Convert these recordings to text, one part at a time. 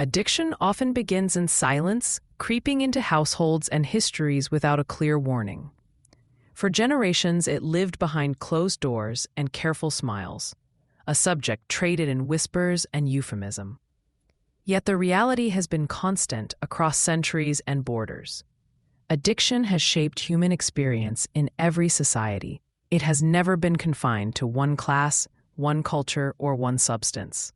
Addiction often begins in silence, creeping into households and histories without a clear warning. For generations, it lived behind closed doors and careful smiles, a subject traded in whispers and euphemism. Yet the reality has been constant across centuries and borders. Addiction has shaped human experience in every society. It has never been confined to one class, one culture, or one substance.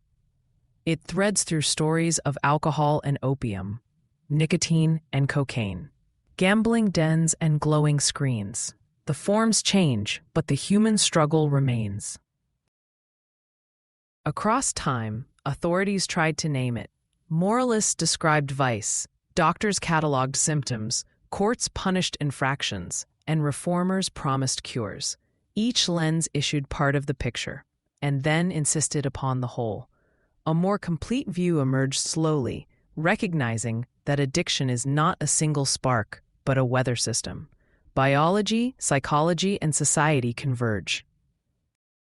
It threads through stories of alcohol and opium, nicotine and cocaine, gambling dens and glowing screens. The forms change, but the human struggle remains. Across time, authorities tried to name it. Moralists described vice, doctors cataloged symptoms, courts punished infractions, and reformers promised cures. Each lens issued part of the picture, and then insisted upon the whole. A more complete view emerged slowly, recognizing that addiction is not a single spark, but a weather system. Biology, psychology, and society converge.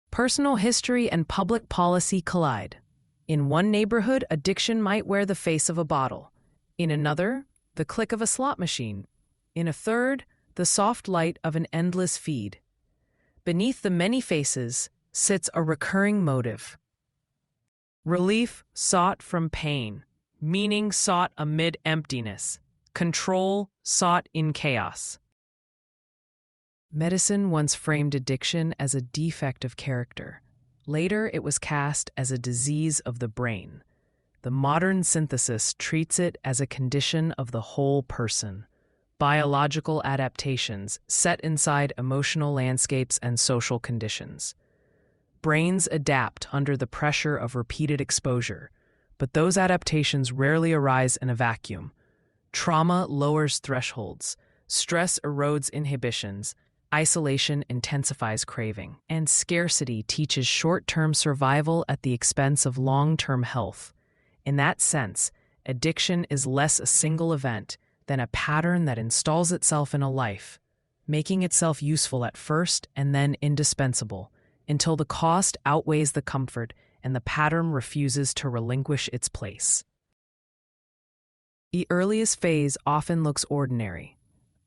Personal history and public policy collide. In one neighborhood, addiction might wear the face of a bottle. In another, the click of a slot machine. In a third, the soft light of an endless feed. Beneath the many faces sits a recurring motive. Relief sought from pain, meaning sought amid emptiness, control sought in chaos. Medicine once framed addiction as a defect of character. Later, it was cast as a disease of the brain. The modern synthesis treats it as a condition of the whole person. Biological adaptations set inside emotional landscapes and social conditions. Brains adapt under the pressure of repeated exposure, but those adaptations rarely arise in a vacuum. Trauma lowers thresholds, stress erodes inhibitions, isolation intensifies craving, and scarcity teaches short-term survival at the expense of long-term health. In that sense, addiction is less a single event than a pattern that installs itself in a life, making itself useful at first and then indispensable, until the cost outweighs the comfort and the pattern refuses to relinquish its place. The earliest phase often looks ordinary.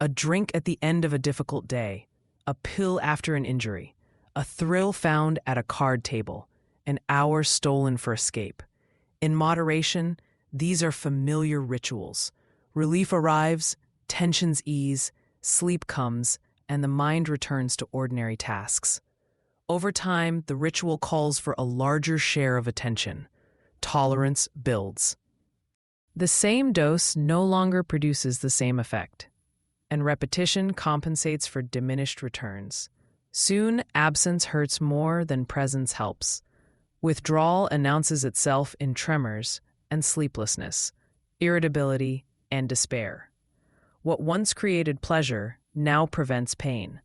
A drink at the end of a difficult day, a pill after an injury, a thrill found at a card table, an hour stolen for escape. In moderation, these are familiar rituals. Relief arrives, tensions ease, sleep comes, and the mind returns to ordinary tasks. Over time, the ritual calls for a larger share of attention. Tolerance builds. The same dose no longer produces the same effect, and repetition compensates for diminished returns. Soon, absence hurts more than presence helps. Withdrawal announces itself in tremors and sleeplessness, irritability and despair. What once created pleasure now prevents pain.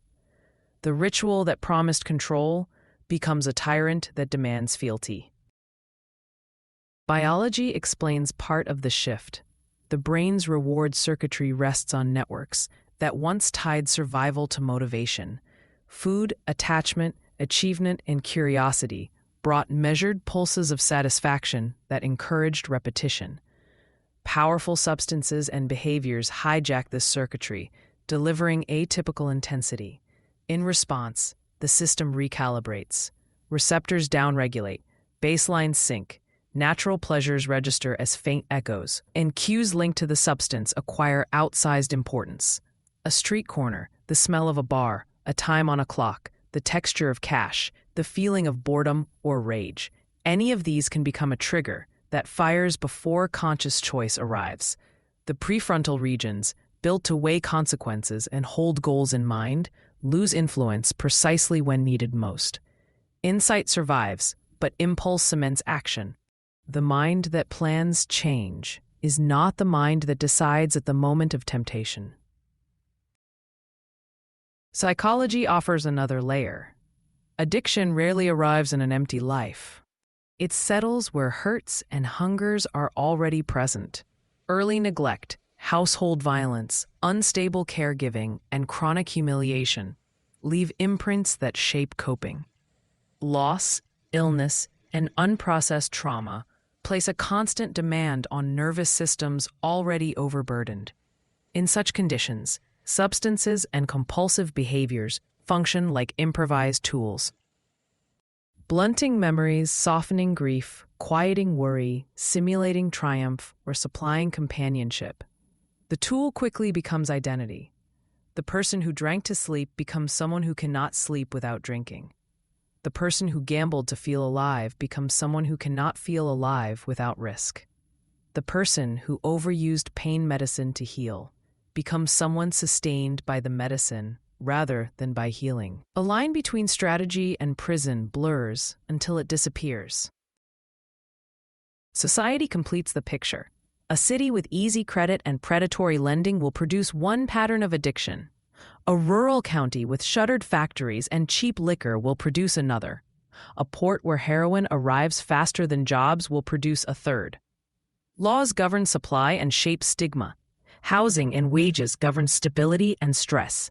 The ritual that promised control becomes a tyrant that demands fealty. Biology explains part of the shift. The brain's reward circuitry rests on networks that once tied survival to motivation. Food, attachment, achievement, and curiosity brought measured pulses of satisfaction that encouraged repetition. Powerful substances and behaviors hijack this circuitry, delivering atypical intensity. In response, the system recalibrates. Receptors downregulate, baselines sink, natural pleasures register as faint echoes, and cues linked to the substance acquire outsized importance. A street corner, the smell of a bar, a time on a clock, the texture of cash, the feeling of boredom or rage. Any of these can become a trigger that fires before conscious choice arrives. The prefrontal regions, built to weigh consequences and hold goals in mind, lose influence precisely when needed most. Insight survives, but impulse cements action. The mind that plans change is not the mind that decides at the moment of temptation. Psychology offers another layer. Addiction rarely arrives in an empty life. It settles where hurts and hungers are already present. Early neglect, household violence, unstable caregiving, and chronic humiliation leave imprints that shape coping. Loss, illness, and unprocessed trauma place a constant demand on nervous systems already overburdened. In such conditions, substances and compulsive behaviors function like improvised tools. Blunting memories, softening grief, quieting worry, simulating triumph, or supplying companionship. The tool quickly becomes identity. The person who drank to sleep becomes someone who cannot sleep without drinking. The person who gambled to feel alive becomes someone who cannot feel alive without risk. The person who overused pain medicine to heal becomes someone sustained by the medicine rather than by healing. A line between strategy and prison blurs until it disappears. Society completes the picture. A city with easy credit and predatory lending will produce one pattern of addiction. A rural county with shuttered factories and cheap liquor will produce another. A port where heroin arrives faster than jobs will produce a third. Laws govern supply and shape stigma. Housing and wages govern stability and stress.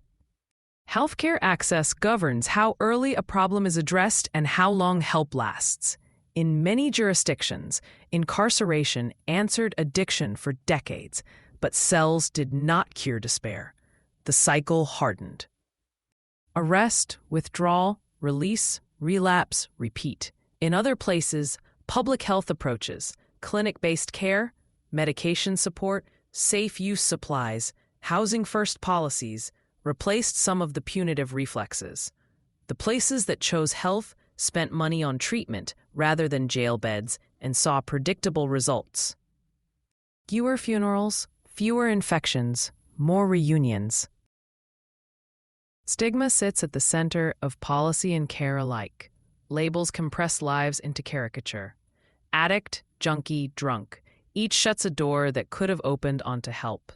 Healthcare access governs how early a problem is addressed and how long help lasts. In many jurisdictions, incarceration answered addiction for decades, but cells did not cure despair. The cycle hardened. Arrest, withdrawal, release, relapse, repeat. In other places, public health approaches, clinic-based care, medication support, safe use supplies, housing-first policies replaced some of the punitive reflexes. The places that chose health spent money on treatment rather than jail beds and saw predictable results. Fewer funerals, fewer infections, more reunions. Stigma sits at the center of policy and care alike. Labels compress lives into caricature. Addict, junkie, drunk. Each shuts a door that could have opened onto help.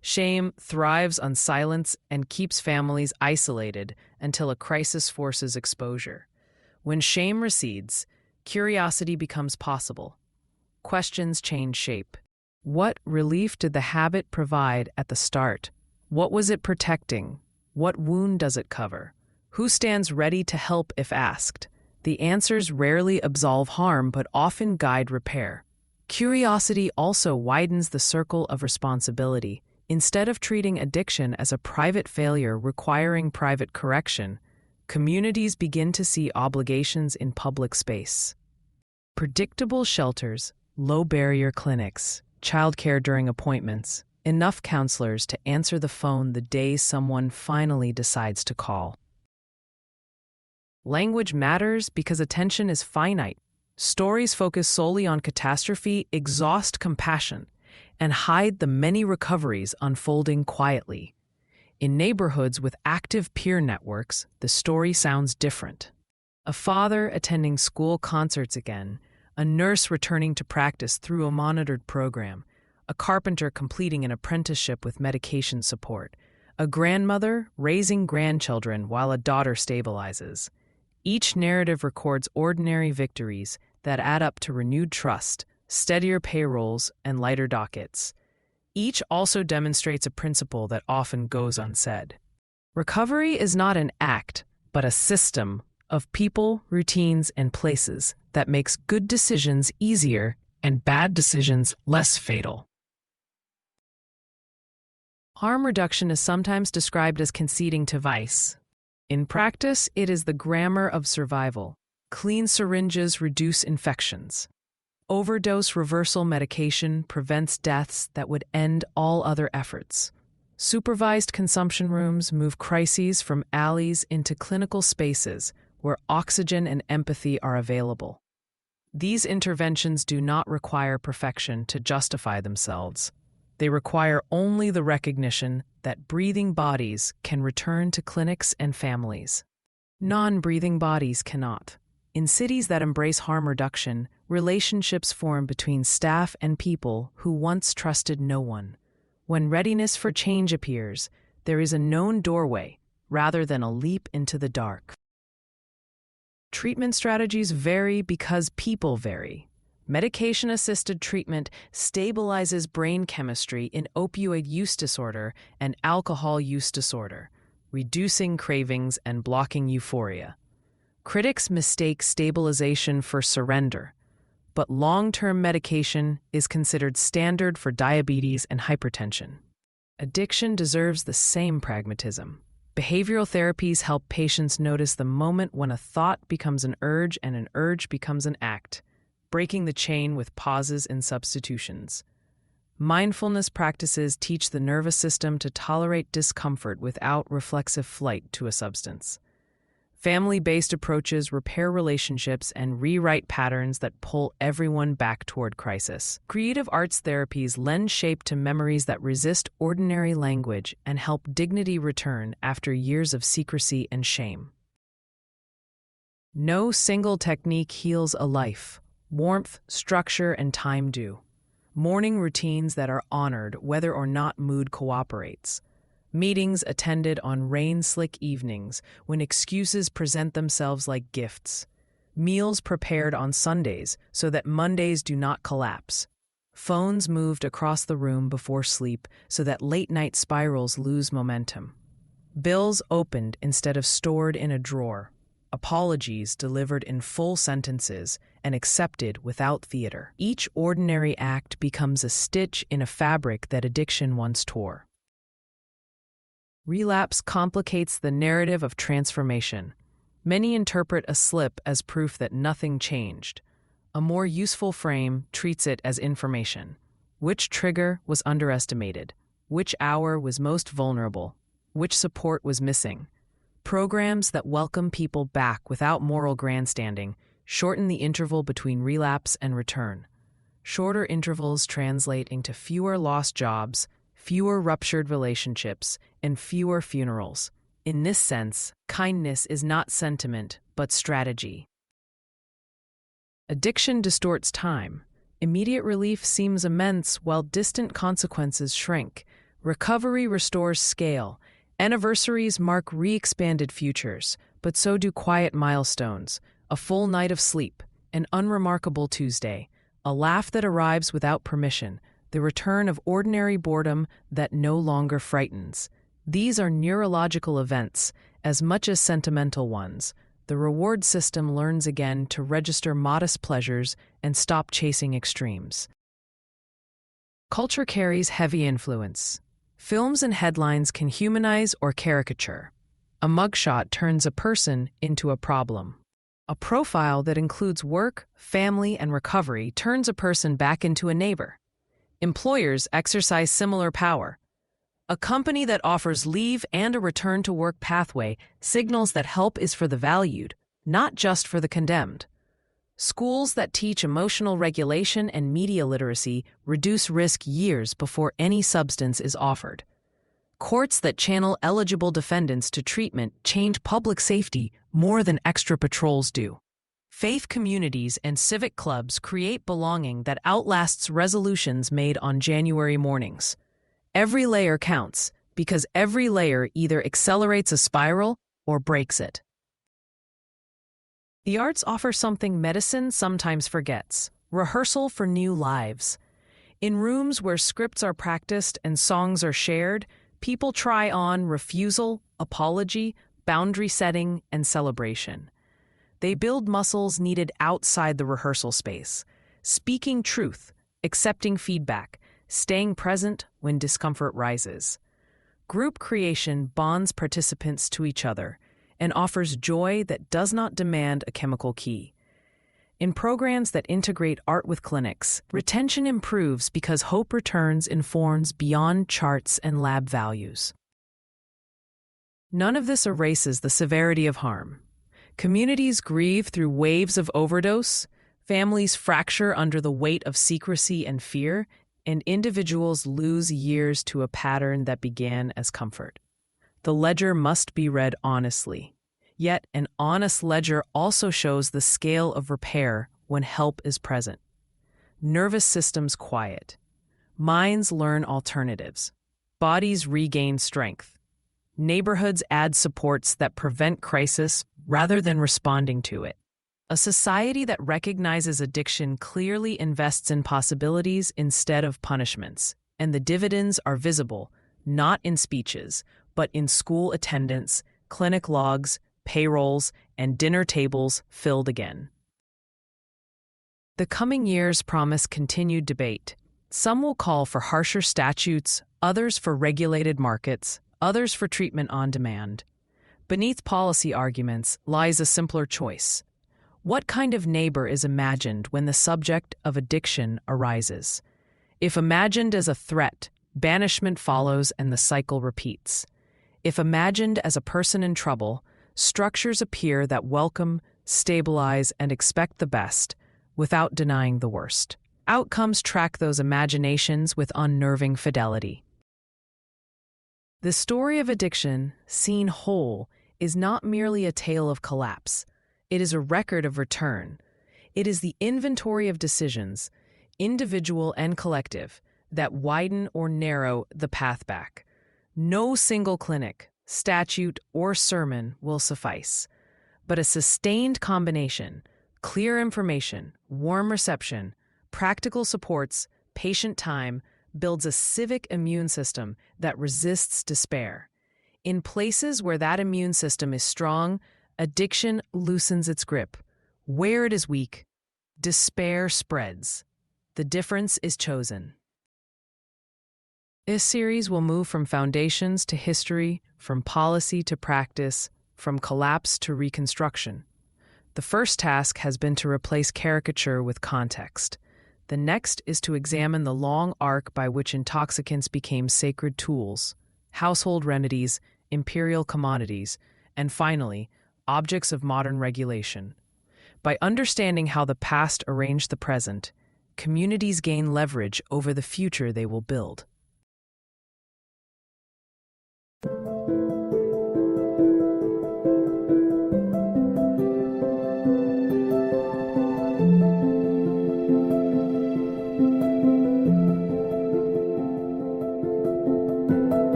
Shame thrives on silence and keeps families isolated until a crisis forces exposure. When shame recedes, curiosity becomes possible. Questions change shape. What relief did the habit provide at the start? What was it protecting? What wound does it cover? Who stands ready to help if asked? The answers rarely absolve harm but often guide repair. Curiosity also widens the circle of responsibility. Instead of treating addiction as a private failure requiring private correction, communities begin to see obligations in public space. Predictable shelters, low-barrier clinics, childcare during appointments, enough counselors to answer the phone the day someone finally decides to call. Language matters because attention is finite. Stories focus solely on catastrophe, exhaust compassion, and hide the many recoveries unfolding quietly. In neighborhoods with active peer networks, the story sounds different. A father attending school concerts again, a nurse returning to practice through a monitored program, a carpenter completing an apprenticeship with medication support, a grandmother raising grandchildren while a daughter stabilizes. Each narrative records ordinary victories that add up to renewed trust, steadier payrolls, and lighter dockets. Each also demonstrates a principle that often goes unsaid. Recovery is not an act, but a system of people, routines, and places that makes good decisions easier and bad decisions less fatal. Harm reduction is sometimes described as conceding to vice. In practice, it is the grammar of survival. Clean syringes reduce infections. Overdose reversal medication prevents deaths that would end all other efforts. Supervised consumption rooms move crises from alleys into clinical spaces where oxygen and empathy are available. These interventions do not require perfection to justify themselves. They require only the recognition that breathing bodies can return to clinics and families. Non-breathing bodies cannot. In cities that embrace harm reduction, relationships form between staff and people who once trusted no one. When readiness for change appears, there is a known doorway rather than a leap into the dark. Treatment strategies vary because people vary. Medication-assisted treatment stabilizes brain chemistry in opioid use disorder and alcohol use disorder, reducing cravings and blocking euphoria. Critics mistake stabilization for surrender, but long-term medication is considered standard for diabetes and hypertension. Addiction deserves the same pragmatism. Behavioral therapies help patients notice the moment when a thought becomes an urge and an urge becomes an act, breaking the chain with pauses and substitutions. Mindfulness practices teach the nervous system to tolerate discomfort without reflexive flight to a substance. Family-based approaches repair relationships and rewrite patterns that pull everyone back toward crisis. Creative arts therapies lend shape to memories that resist ordinary language and help dignity return after years of secrecy and shame. No single technique heals a life. Warmth, structure, and time do. Morning routines that are honored whether or not mood cooperates. Meetings attended on rain-slick evenings when excuses present themselves like gifts. Meals prepared on Sundays so that Mondays do not collapse. Phones moved across the room before sleep so that late-night spirals lose momentum. Bills opened instead of stored in a drawer. Apologies delivered in full sentences and accepted without theater. Each ordinary act becomes a stitch in a fabric that addiction once tore. Relapse complicates the narrative of transformation. Many interpret a slip as proof that nothing changed. A more useful frame treats it as information. Which trigger was underestimated? Which hour was most vulnerable? Which support was missing? Programs that welcome people back without moral grandstanding shorten the interval between relapse and return. Shorter intervals translate into fewer lost jobs, fewer ruptured relationships, and fewer funerals. In this sense, kindness is not sentiment, but strategy. Addiction distorts time. Immediate relief seems immense while distant consequences shrink. Recovery restores scale. Anniversaries mark re-expanded futures, but so do quiet milestones. A full night of sleep, an unremarkable Tuesday, a laugh that arrives without permission, the return of ordinary boredom that no longer frightens. These are neurological events, as much as sentimental ones. The reward system learns again to register modest pleasures and stop chasing extremes. Culture carries heavy influence. Films and headlines can humanize or caricature. A mugshot turns a person into a problem. A profile that includes work, family, and recovery turns a person back into a neighbor. Employers exercise similar power. A company that offers leave and a return-to-work pathway signals that help is for the valued, not just for the condemned. Schools that teach emotional regulation and media literacy reduce risk years before any substance is offered. Courts that channel eligible defendants to treatment change public safety more than extra patrols do. Faith communities and civic clubs create belonging that outlasts resolutions made on January mornings. Every layer counts, because every layer either accelerates a spiral or breaks it. The arts offer something medicine sometimes forgets: rehearsal for new lives. In rooms where scripts are practiced and songs are shared, people try on refusal, apology, boundary setting, and celebration. They build muscles needed outside the rehearsal space: speaking truth, accepting feedback, staying present when discomfort rises. Group creation bonds participants to each other and offers joy that does not demand a chemical key. In programs that integrate art with clinics, retention improves because hope returns in forms beyond charts and lab values. None of this erases the severity of harm. Communities grieve through waves of overdose, families fracture under the weight of secrecy and fear, and individuals lose years to a pattern that began as comfort. The ledger must be read honestly. Yet an honest ledger also shows the scale of repair when help is present. Nervous systems quiet. Minds learn alternatives. Bodies regain strength. Neighborhoods add supports that prevent crisis rather than responding to it. A society that recognizes addiction clearly invests in possibilities instead of punishments, and the dividends are visible, not in speeches, but in school attendance, clinic logs, payrolls, and dinner tables filled again. The coming years promise continued debate. Some will call for harsher statutes, others for regulated markets, others for treatment on demand. Beneath policy arguments lies a simpler choice. What kind of neighbor is imagined when the subject of addiction arises? If imagined as a threat, banishment follows and the cycle repeats. If imagined as a person in trouble, structures appear that welcome, stabilize, and expect the best, without denying the worst. Outcomes track those imaginations with unnerving fidelity. The story of addiction, seen whole, is not merely a tale of collapse. It is a record of return. It is the inventory of decisions, individual and collective, that widen or narrow the path back. No single clinic, statute, or sermon will suffice, but a sustained combination, clear information, warm reception, practical supports, patient time, builds a civic immune system that resists despair. In places where that immune system is strong, addiction loosens its grip. Where it is weak, despair spreads. The difference is chosen. This series will move from foundations to history, from policy to practice, from collapse to reconstruction. The first task has been to replace caricature with context. The next is to examine the long arc by which intoxicants became sacred tools, household remedies, imperial commodities, and finally, objects of modern regulation. By understanding how the past arranged the present, communities gain leverage over the future they will build.